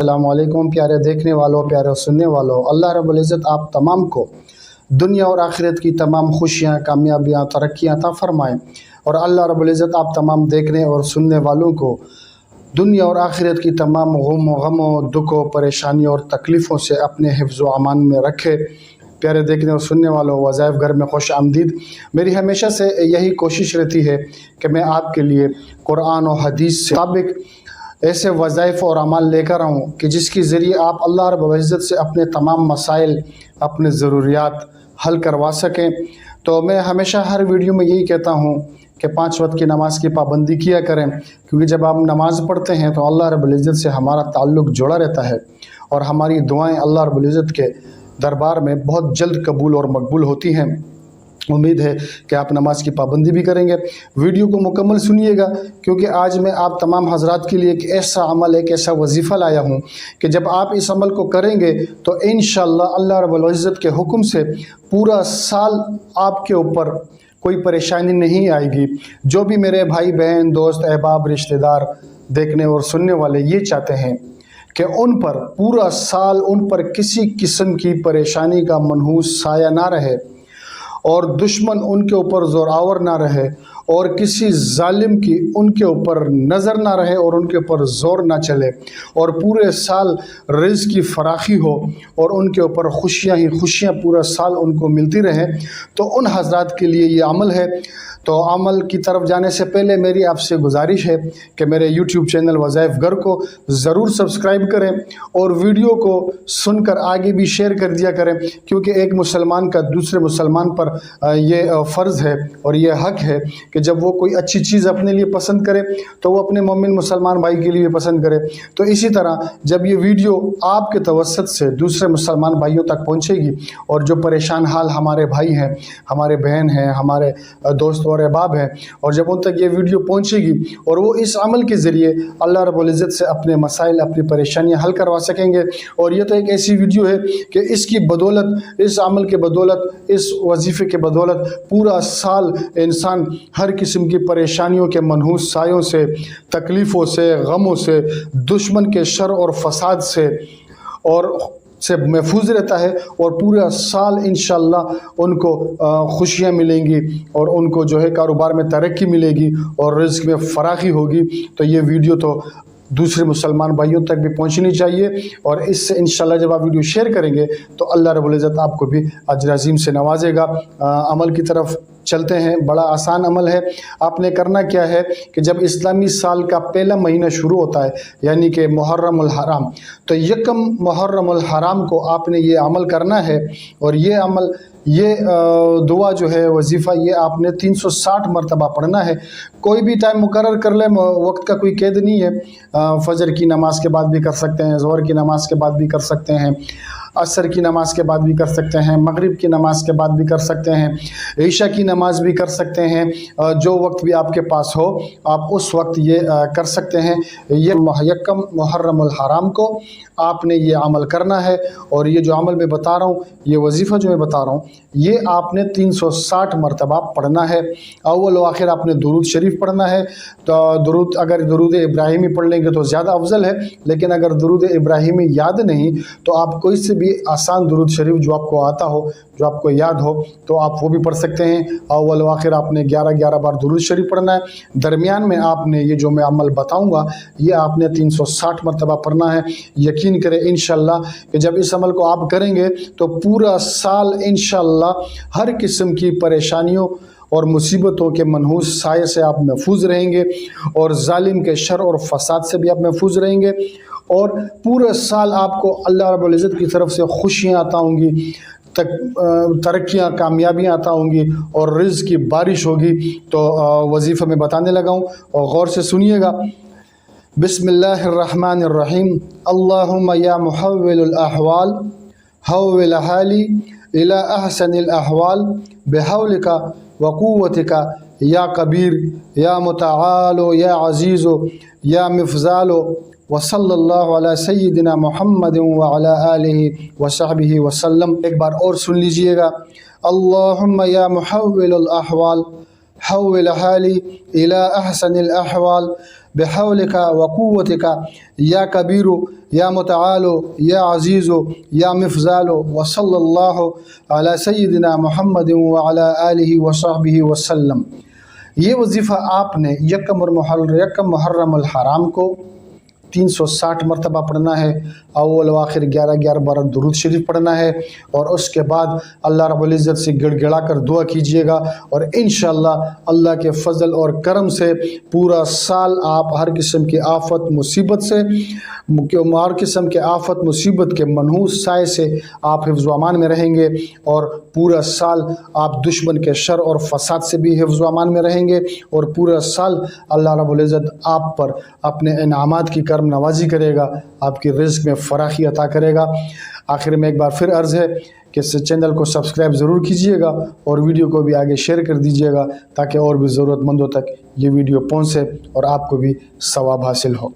अस्सलाम वालेकुम प्यारे देखने वालों, प्यारे सुनने वालों। अल्लाह रब्बुल इज़्ज़त आप तमाम को दुनिया और आखिरत की तमाम खुशियाँ, कामयाबियाँ, तरक्कियाँ अता फ़रमाएँ। और अल्लाह रब्बुल इज़्ज़त आप तमाम देखने और सुनने वालों को दुनिया और आखिरत की तमाम गमों, दुखों, परेशानियों और तकलीफ़ों से अपने हिफ्ज़ व अमान में रखे। प्यारे देखने और सुनने वालों, वज़ाइफ घर में खुश आमदीद। मेरी हमेशा से यही कोशिश रहती है कि मैं आपके लिए कुरान और हदीस से मुताबिक ऐसे वज़ाइफ और अमाल लेकर आऊँ कि जिसके ज़रिए आप अल्लाह रब्बुल इज़्ज़त से अपने तमाम मसाइल, अपने ज़रूरियात हल करवा सकें। तो मैं हमेशा हर वीडियो में यही कहता हूँ कि 5 वक्त की नमाज की पाबंदी किया करें, क्योंकि जब आप नमाज़ पढ़ते हैं तो अल्लाह रब्बुल इज़्ज़त से हमारा ताल्लुक़ जुड़ा रहता है और हमारी दुआएँ अल्लाह रब्बुल इज़्ज़त के दरबार में बहुत जल्द कबूल और मकबूल होती हैं। उम्मीद है कि आप नमाज की पाबंदी भी करेंगे। वीडियो को मुकम्मल सुनिएगा, क्योंकि आज मैं आप तमाम हजरात के लिए एक ऐसा अमल, एक ऐसा वजीफ़ा लाया हूँ कि जब आप इस अमल को करेंगे तो इंशाअल्लाह अल्लाह रब्बुल इज़्ज़त के हुक्म से पूरा साल आपके ऊपर कोई परेशानी नहीं आएगी। जो भी मेरे भाई बहन, दोस्त, अहबाब, रिश्तेदार, देखने और सुनने वाले ये चाहते हैं कि उन पर पूरा साल उन पर किसी किस्म की परेशानी का मनहूस साया ना रहे और दुश्मन उनके ऊपर ज़ोरावर ना रहे और किसी जालिम की उनके ऊपर नज़र ना रहे और उनके ऊपर ज़ोर ना चले और पूरे साल रिज़्क़ की फराखी हो और उनके ऊपर खुशियाँ ही खुशियाँ पूरा साल उनको मिलती रहें, तो उन हज़रात के लिए ये अमल है। तो अमल की तरफ जाने से पहले मेरी आपसे गुजारिश है कि मेरे YouTube चैनल वज़ाइफ घर को ज़रूर सब्सक्राइब करें और वीडियो को सुनकर आगे भी शेयर कर दिया करें, क्योंकि एक मुसलमान का दूसरे मुसलमान पर ये फ़र्ज़ है और ये हक़ है कि जब वो कोई अच्छी चीज़ अपने लिए पसंद करे तो वो अपने मोमिन मुसलमान भाई के लिए पसंद करे। तो इसी तरह जब ये वीडियो आपके तवस्सुत से दूसरे मुसलमान भाइयों तक पहुँचेगी और जो परेशान हाल हमारे भाई हैं, हमारे बहन हैं, हमारे दोस्त और अहबाब हैं, और जब उन तक ये वीडियो पहुंचेगी और वो इस अमल के ज़रिए अल्लाह रब्बुल इज़्ज़त से अपने मसाइल, अपनी परेशानियां हल करवा सकेंगे। और ये तो एक ऐसी वीडियो है कि इसकी बदौलत, इस अमल के बदौलत, इस वजीफ़े के बदौलत पूरा साल इंसान हर किस्म की परेशानियों के मनहूस सायों से, तकलीफ़ों से, गमों से, दुश्मन के शर और फसाद से महफूज रहता है और पूरा साल इंशाअल्लाह उनको खुशियाँ मिलेंगी और उनको जो है कारोबार में तरक्की मिलेगी और रिज़्क़ में फराखी होगी। तो ये वीडियो तो दूसरे मुसलमान भाइयों तक भी पहुंचनी चाहिए और इससे इंशाअल्लाह जब आप वीडियो शेयर करेंगे तो अल्लाह रब्बुल इज़्ज़त आपको भी अजर अज़ीम से नवाजेगा। अमल की तरफ चलते हैं। बड़ा आसान अमल है। आपने करना क्या है कि जब इस्लामी साल का पहला महीना शुरू होता है, यानी कि मुहर्रमुल हराम, तो यकम मुहर्रमुल हराम को आपने ये अमल करना है। और ये अमल, ये दुआ जो है, वजीफ़ा, ये आपने 360 मरतबा पढ़ना है। कोई भी टाइम मुकर्रर कर ले, वक्त का कोई कैद नहीं है। फजर की नमाज के बाद भी कर सकते हैं, ज़ोहर की नमाज के बाद भी कर सकते हैं, असर की नमाज के बाद भी कर सकते हैं, मगरिब की नमाज के बाद भी कर सकते हैं, ईशा की नमाज भी कर सकते हैं। जो वक्त भी आपके पास हो आप उस वक्त ये कर सकते हैं। ये यकम मुहर्रमुल हराम को आपने ये अमल करना है। और ये जो अमल मैं बता रहा हूँ, ये वजीफ़ा जो मैं बता रहा हूँ, ये आपने 360 मरतबा पढ़ना है। अव्वल व आखिर आपने दुरूद शरीफ पढ़ना है। तो दुरूद, अगर दुरूद इब्राहिमी पढ़ लेंगे तो ज़्यादा अफजल है, लेकिन अगर दुरूद इब्राहिमी याद नहीं तो आप कोई से भी आसान दुरूद शरीफ जो आपको आता हो, जो आपको याद हो, तो आप वो भी पढ़ सकते हैं। अव्वल व आखिर आपने 11-11 बार दुरूद शरीफ पढ़ना है। दरमियान में आपने ये जो मैं अमल बताऊँगा ये आपने 360 मरतबा पढ़ना है। यकीन करें इंशाअल्लाह कि जब इस अमल को आप करेंगे तो पूरा साल इंशाअल्लाह हर किस्म की परेशानियों और मुसीबतों के मनहूस साये से आप महफूज रहेंगे और जालिम के शर और फसाद से भी आप महफूज रहेंगे और पूरे साल आपको अल्लाह रब्बुल इज़्ज़त की तरफ से खुशियाँ अता होंगी, तरक्कियाँ, कामयाबियाँ अता होंगी और रिज़्क़ की बारिश होगी। तो वजीफ़ा में बताने लगा हूँ और गौर से सुनिएगा। बिस्मिल्लाहिर्रहमानिर्रहीम। अल्लाहुम्मा या मुहव्विलुल अहवाल हव्विल हाली इला अहसनिल अहवाल बिहौलिका व कुव्वतिका या कबीर या मुतआलो या अज़ीज़ो या मिफ़ज़ालो व सल्लल्लाहु अला सय्यिदिना मुहम्मद व अला आलिहि व सहबिहि वसल्लम। एक बार और सुन लीजिएगा। अल्लाहुम्मा या मुहव्विलुल अहवाल हव्विल हाली इला अहसनिल अहवाल बिहौलिका व कुव्वतिका या कबीरो या मुतआलो या अज़ीज़ो या मिफ़ज़ालो व सल्लल्लाहु अला सय्यिदिना मुहम्मद व अला आलिहि व सहबिहि वसल्लम। ये वजीफ़ा आपने यकम मुहर्रम हराम को 360 मरतबा पढ़ना है। अव्वल व आखिर 11 बार दुरूद शरीफ पढ़ना है और उसके बाद अल्लाह रब्बुल इज़्ज़त से गिड़गिड़ा कर दुआ कीजिएगा और इंशाअल्लाह अल्लाह के फ़ज़ल और करम से पूरा साल आप हर किस्म की आफत मुसीबत से हर किस्म के आफत मुसीबत के मनहूस साए से आप हिफ्ज़ व अमान में रहेंगे और पूरा साल आप दुश्मन के शर और फसाद से भी हिफ्ज़ व अमान में रहेंगे और पूरा साल अल्लाह रब्बुल इज़्ज़त आप पर अपने इनामात की करम नवाजी करेगा, आपकी रिज़्क़ में फ़राखी अता करेगा। आखिर में एक बार फिर अर्ज़ है कि इस चैनल को सब्सक्राइब ज़रूर कीजिएगा और वीडियो को भी आगे शेयर कर दीजिएगा ताकि और भी ज़रूरतमंदों तक ये वीडियो पहुँचे और आपको भी सवाब हासिल हो।